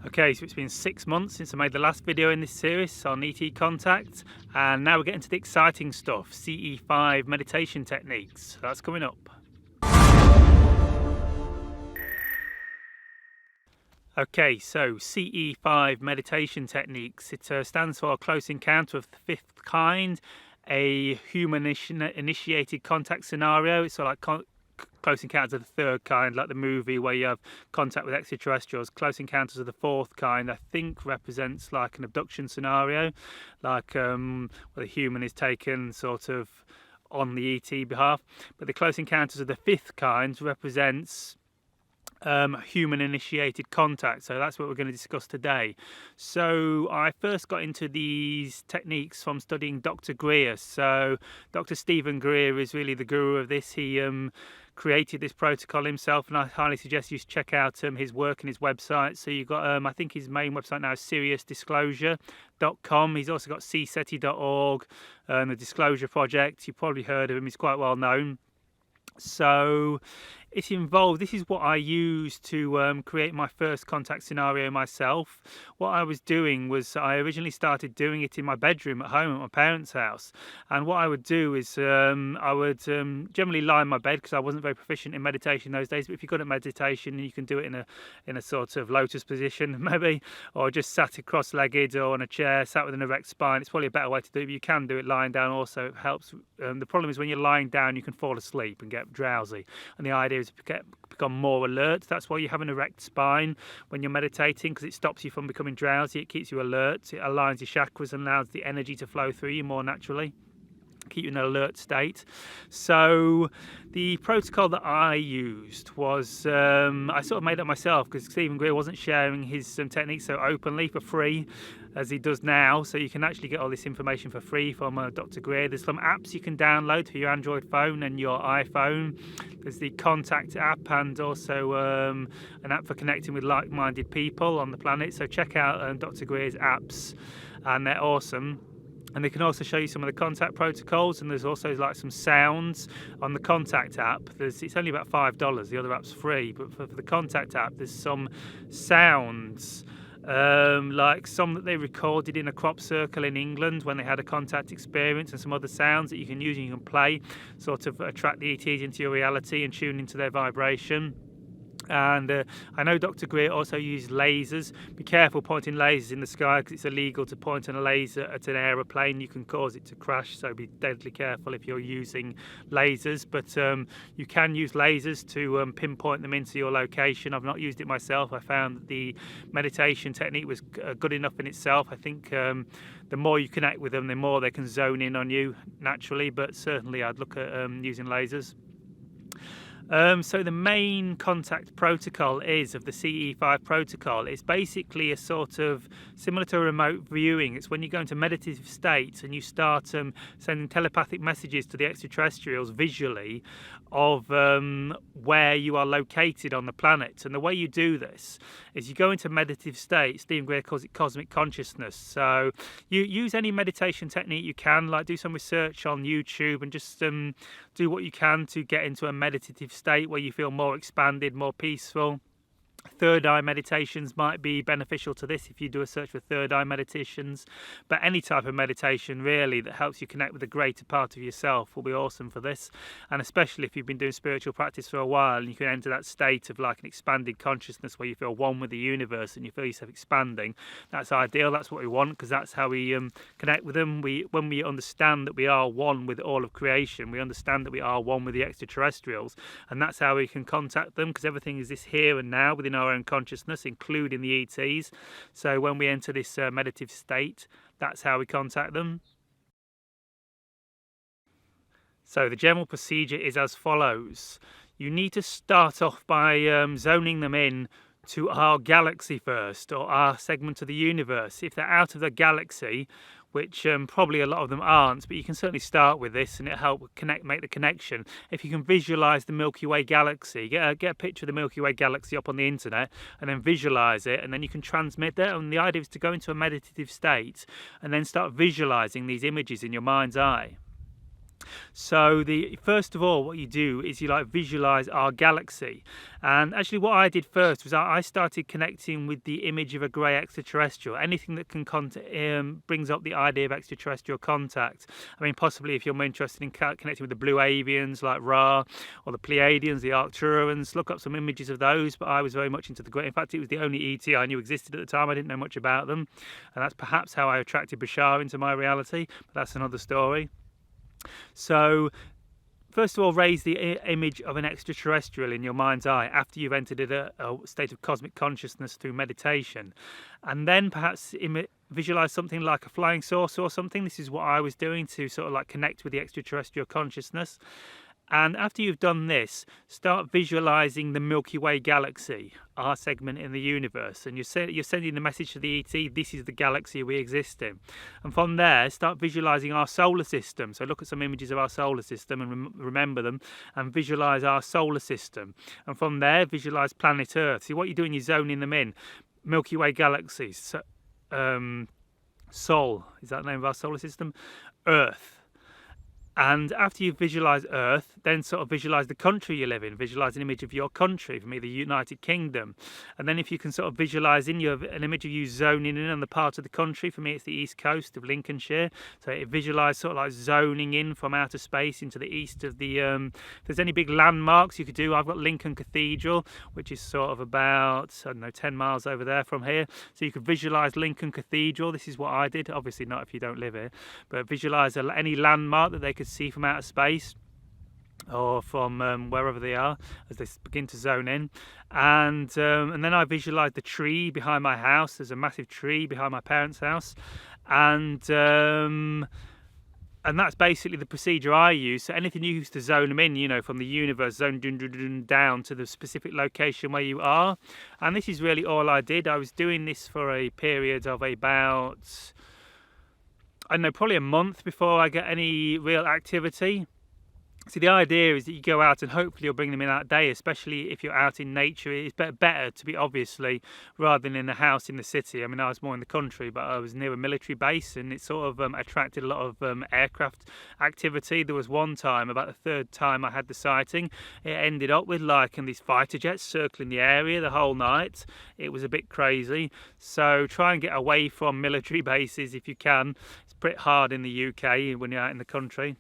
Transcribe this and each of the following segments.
Okay, so it's been 6 months since I made the last video in this series on ET contact, and now we're getting to the exciting stuff, CE-5 meditation techniques. That's coming up. Okay, so CE-5 meditation techniques, it stands for Close Encounter of the Fifth Kind, a human initiated contact scenario. It's sort of like Close Encounters of the Third Kind, like the movie where you have contact with extraterrestrials. Close Encounters of the Fourth Kind, I think, represents like an abduction scenario, like where the human is taken sort of on the ET behalf. But the Close Encounters of the Fifth Kind represents human initiated contact, so that's what we're going to discuss today. So I first got into these techniques from studying Dr. Greer. So Dr. Stephen Greer is really the guru of this. He created this protocol himself, and I highly suggest you check out his work and his website. So you've got I think his main website now is seriousdisclosure.com. He's also got cseti.org, the Disclosure Project. You've probably heard of him, he's quite well known. So it's involved, this is what I used to create my first contact scenario myself. What I was doing was I originally started doing it in my bedroom at home at my parents' house, and what I would do is I would generally lie in my bed because I wasn't very proficient in meditation those days. But if you're good at meditation, you can do it in a sort of lotus position maybe, or just sat cross-legged or on a chair, sat with an erect spine. It's probably a better way to do it, but you can do it lying down also. It helps. The problem is when you're lying down you can fall asleep and get drowsy, and the idea is to become more alert. That's why you have an erect spine when you're meditating, because it stops you from becoming drowsy. It keeps you alert, it aligns your chakras and allows the energy to flow through you more naturally, keep you in an alert state. So the protocol that I used was I sort of made it myself, because Stephen Greer wasn't sharing his techniques so openly for free as he does now. So you can actually get all this information for free from Dr. Greer. There's some apps you can download for your Android phone and your iPhone. There's the Contact app, and also an app for connecting with like-minded people on the planet. So check out Dr. Greer's apps, and they're awesome. And they can also show you some of the contact protocols, and there's also like some sounds on the Contact app. It's only about $5, the other app's free, but for the Contact app there's some sounds, like some that they recorded in a crop circle in England when they had a contact experience, and some other sounds that you can use and you can play, sort of attract the ETs into your reality and tune into their vibration. And I know Dr. Greer also used lasers. Be careful pointing lasers in the sky, because it's illegal to point a laser at an aeroplane. You can cause it to crash, so be deadly careful if you're using lasers. But you can use lasers to pinpoint them into your location. I've not used it myself. I found that the meditation technique was good enough in itself. I think the more you connect with them, the more they can zone in on you naturally, but certainly I'd look at using lasers. So the main contact protocol of the CE-5 protocol. It's basically a sort of similar to remote viewing. It's when you go into meditative states and you start sending telepathic messages to the extraterrestrials visually of where you are located on the planet. And the way you do this is you go into meditative state. Stephen Greer calls it cosmic consciousness. So you use any meditation technique you can, like do some research on YouTube and just do what you can to get into a meditative state where you feel more expanded, more peaceful. Third eye meditations might be beneficial to this if you do a search for third eye meditations, but any type of meditation really that helps you connect with a greater part of yourself will be awesome for this. And especially if you've been doing spiritual practice for a while and you can enter that state of like an expanded consciousness where you feel one with the universe and you feel yourself expanding, that's ideal. That's what we want, because that's how we connect with them. When we understand that we are one with all of creation, we understand that we are one with the extraterrestrials, and that's how we can contact them, because everything is this here and now within our own consciousness, including the ETs. So when we enter this meditative state, that's how we contact them. So the general procedure is as follows. You need to start off by zoning them in to our galaxy first, or our segment of the universe. If they're out of the galaxy, which probably a lot of them aren't, but you can certainly start with this and it'll help make the connection. If you can visualize the Milky Way galaxy, get a picture of the Milky Way galaxy up on the internet and then visualize it, and then you can transmit that. And the idea is to go into a meditative state and then start visualizing these images in your mind's eye. So first of all, what you do is you like visualize our galaxy. And actually what I did first was I started connecting with the image of a grey extraterrestrial. Anything that can brings up the idea of extraterrestrial contact. I mean, possibly if you're more interested in connecting with the blue avians like Ra, or the Pleiadians, the Arcturans, look up some images of those. But I was very much into the grey. In fact, it was the only ET I knew existed at the time. I didn't know much about them. And that's perhaps how I attracted Bashar into my reality. But that's another story. So first of all, raise the image of an extraterrestrial in your mind's eye after you've entered a state of cosmic consciousness through meditation. And then perhaps visualize something like a flying saucer or something. This is what I was doing to sort of like connect with the extraterrestrial consciousness. And after you've done this, start visualizing the Milky Way galaxy, our segment in the universe. And you're sending the message to the ET, this is the galaxy we exist in. And from there, start visualizing our solar system. So look at some images of our solar system and remember them, and visualize our solar system. And from there, visualize planet Earth. See, what you're doing, you're zoning them in. Milky Way galaxy, Sol, is that the name of our solar system? Earth. And after you visualise Earth, then sort of visualise the country you live in. Visualise an image of your country, for me, the United Kingdom. And then if you can sort of visualise an image of you zoning in on the part of the country, for me, it's the east coast of Lincolnshire. So it visualise sort of like zoning in from outer space into the east of the... if there's any big landmarks you could do, I've got Lincoln Cathedral, which is sort of about, I don't know, 10 miles over there from here. So you could visualise Lincoln Cathedral. This is what I did. Obviously not if you don't live here. But visualise any landmark that they could see from outer space or from wherever they are as they begin to zone in. And then I visualised the tree behind my house. There's a massive tree behind my parents' house. And that's basically the procedure I use. So anything you use to zone them in, you know, from the universe, zone down to the specific location where you are. And this is really all I did. I was doing this for a period of about, I don't know, probably a month before I get any real activity. See, the idea is that you go out and hopefully you'll bring them in that day, especially if you're out in nature. It's better to be, obviously, rather than in a house in the city. I mean, I was more in the country, but I was near a military base, and it sort of attracted a lot of aircraft activity. There was one time, about the third time I had the sighting, it ended up with like these fighter jets circling the area the whole night. It was a bit crazy. So try and get away from military bases if you can. It's pretty hard in the UK when you're out in the country,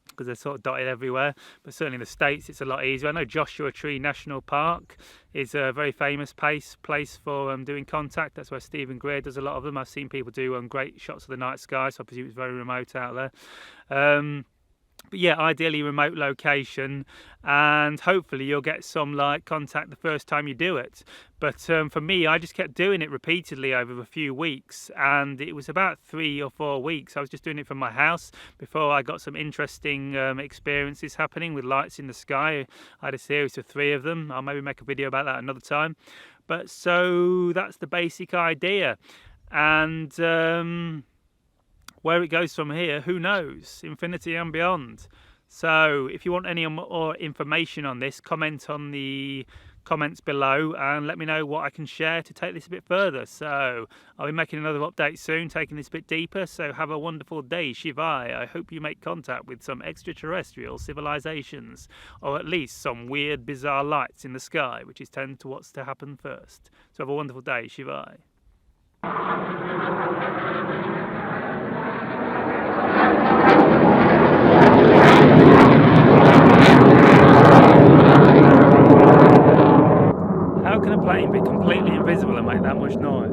because they're sort of dotted everywhere, but certainly in the States it's a lot easier. I know Joshua Tree National Park is a very famous place for doing contact. That's where Stephen Greer does a lot of them. I've seen people do great shots of the night sky, so I presume it's very remote out there. But yeah, ideally remote location, and hopefully you'll get some like contact the first time you do it. But for me, I just kept doing it repeatedly over a few weeks, and it was about 3 or 4 weeks. I was just doing it from my house before I got some interesting experiences happening with lights in the sky. I had a series of 3 of them. I'll maybe make a video about that another time. But so that's the basic idea. And where it goes from here, who knows? Infinity and beyond. So if you want any more information on this, comment on the comments below and let me know what I can share to take this a bit further. So I'll be making another update soon, taking this a bit deeper. So have a wonderful day, Shivai. I hope you make contact with some extraterrestrial civilizations, or at least some weird, bizarre lights in the sky, which is tend to what's to happen first. So have a wonderful day, Shivai. How can a plane be completely invisible and make that much noise?